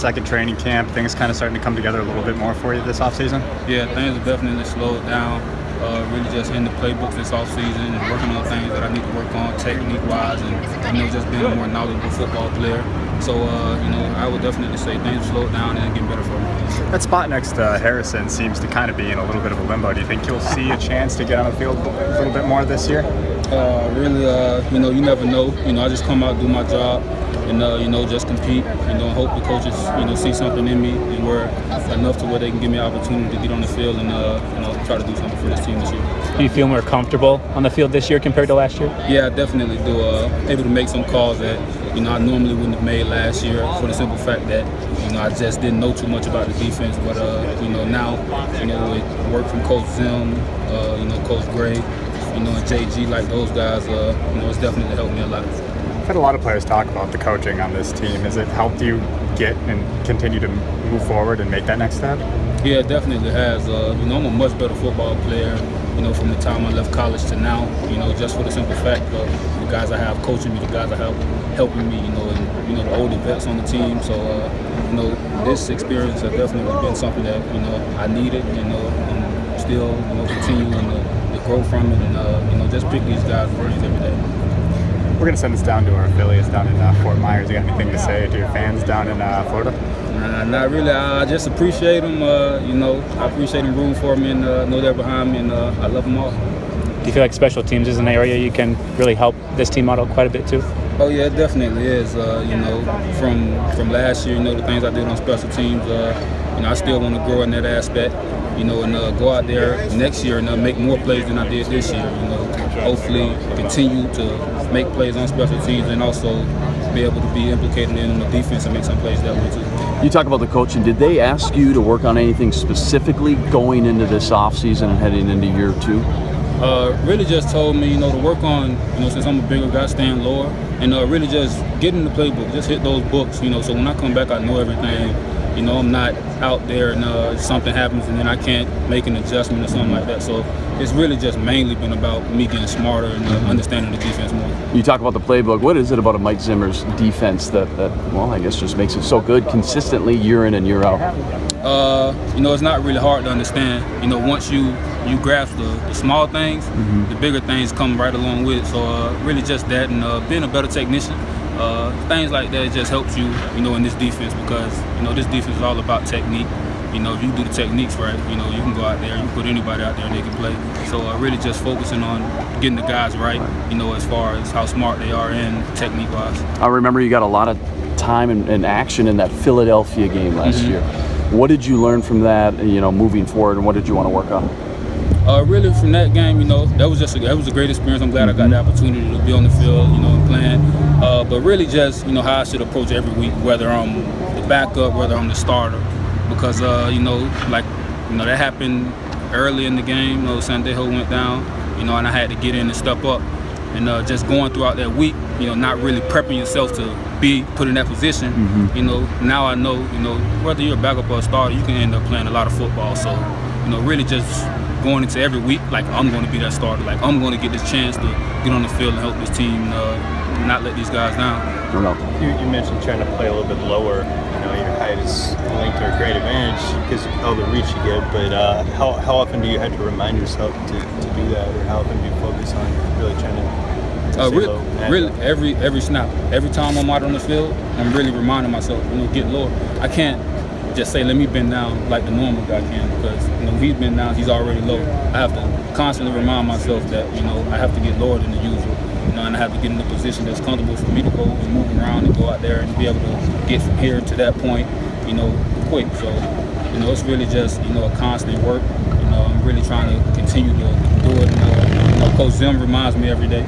second training camp, things kind of starting to come together a little bit more for you this offseason? Yeah, things have definitely slowed down. Really just in the playbook this offseason and working on things that I need to work on technique-wise and, just being a more knowledgeable football player. So, I would definitely say things slowed down and getting better for me. That spot next to Harrison seems to kind of be in a little bit of a limbo. Do you think you'll see a chance to get on the field a little bit more this year? Really, you never know. I just come out, do my job, and, just compete, and hope the coaches, see something in me and we're enough to where they can give me an opportunity to get on the field and, try to do something for this team this year. Do you feel more comfortable on the field this year compared to last year? Yeah, I definitely do. Able to make some calls that, I normally wouldn't have made last year for the simple fact that, I just didn't know too much about the defense. But, now, with work from Coach Zim, Coach Gray, and JG, like those guys, it's definitely helped me a lot. I've had a lot of players talk about the coaching on this team. Has it helped you get and continue to move forward and make that next step? Yeah, it definitely has. I'm a much better football player, from the time I left college to now, just for the simple fact of the guys I have coaching me, the guys I have helping me, and, the older vets on the team. So, this experience has definitely been something that, I needed, I'm still, continuing to grow from it and, just pick these guys' brains every day. We're going to send this down to our affiliates down in Fort Myers. You got anything to say to your fans down in Florida? Not really. I just appreciate them. I appreciate them rooting for me and know they're behind me, and I love them all. Do you feel like special teams is an area you can really help this team out quite a bit too? Oh yeah, it definitely is. From last year, the things I did on special teams, I still want to grow in that aspect, and go out there next year and make more plays than I did this year. Hopefully continue to make plays on special teams and also be able to be implicated in the defense and make some plays that way too. You talk about the coaching. Did they ask you to work on anything specifically going into this offseason and heading into year two? Really just told me, to work on, since I'm a bigger guy, staying lower, and really just get in the playbook, just hit those books, so when I come back, I know everything. I'm not out there and something happens and then I can't make an adjustment or something like that. So it's really just mainly been about me getting smarter and understanding the defense more. You talk about the playbook. What is it about a Mike Zimmer's defense that I guess just makes it so good consistently year in and year out? It's not really hard to understand. Once you grasp the small things, the bigger things come right along with it. So really just that and being a better technician. Things like that just helps you, in this defense because, this defense is all about technique. If you do the techniques right, you can go out there, you can put anybody out there and they can play. So really just focusing on getting the guys right, as far as how smart they are in technique-wise. I remember you got a lot of time and action in that Philadelphia game last year. What did you learn from that, moving forward, and what did you want to work on? Really from that game, that was a great experience. I'm glad I got the opportunity to be on the field, and playing. But really just, how I should approach every week, whether I'm the backup, whether I'm the starter. Because, that happened early in the game. Sandejo went down, and I had to get in and step up. And just going throughout that week, not really prepping yourself to be put in that position. Now I know, whether you're a backup or a starter, you can end up playing a lot of football. So, really just going into every week, like I'm going to be that starter. Like I'm going to get this chance to get on the field and help this team not let these guys down. You mentioned trying to play a little bit lower. Your height is linked to a great advantage because of all the reach you get. But how often do you have to remind yourself to do that, or how often do you focus on really trying to stay low? Really, every snap, every time I'm out on the field, I'm really reminding myself, get lower. I can't just say, let me bend down like the normal guy can, because he's been down, he's already low. I have to constantly remind myself that I have to get lower than the usual, and I have to get in a position that's comfortable for me to go and move around and go out there and be able to get from here to that point, quick. So, it's really just a constant work. I'm really trying to continue to do it. Coach Zim reminds me every day.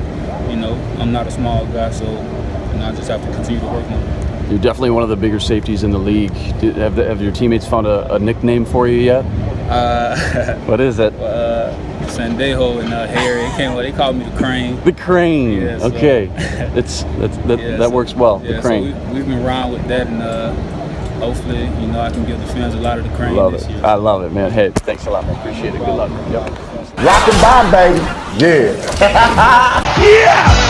I'm not a small guy, so I just have to continue to work on it. You're definitely one of the bigger safeties in the league. Have your teammates found a nickname for you yet? What is it? Sandejo and Harry. They call me the Crane. The Crane. Yeah, so, okay. That works well. Yeah, the Crane. So we've been around with that, and hopefully, I can give the fans a lot of the Crane this year. I love it, man. Hey, thanks a lot, man. Appreciate it. Good luck. Yep. Rockin' by, baby. Yeah. Yeah.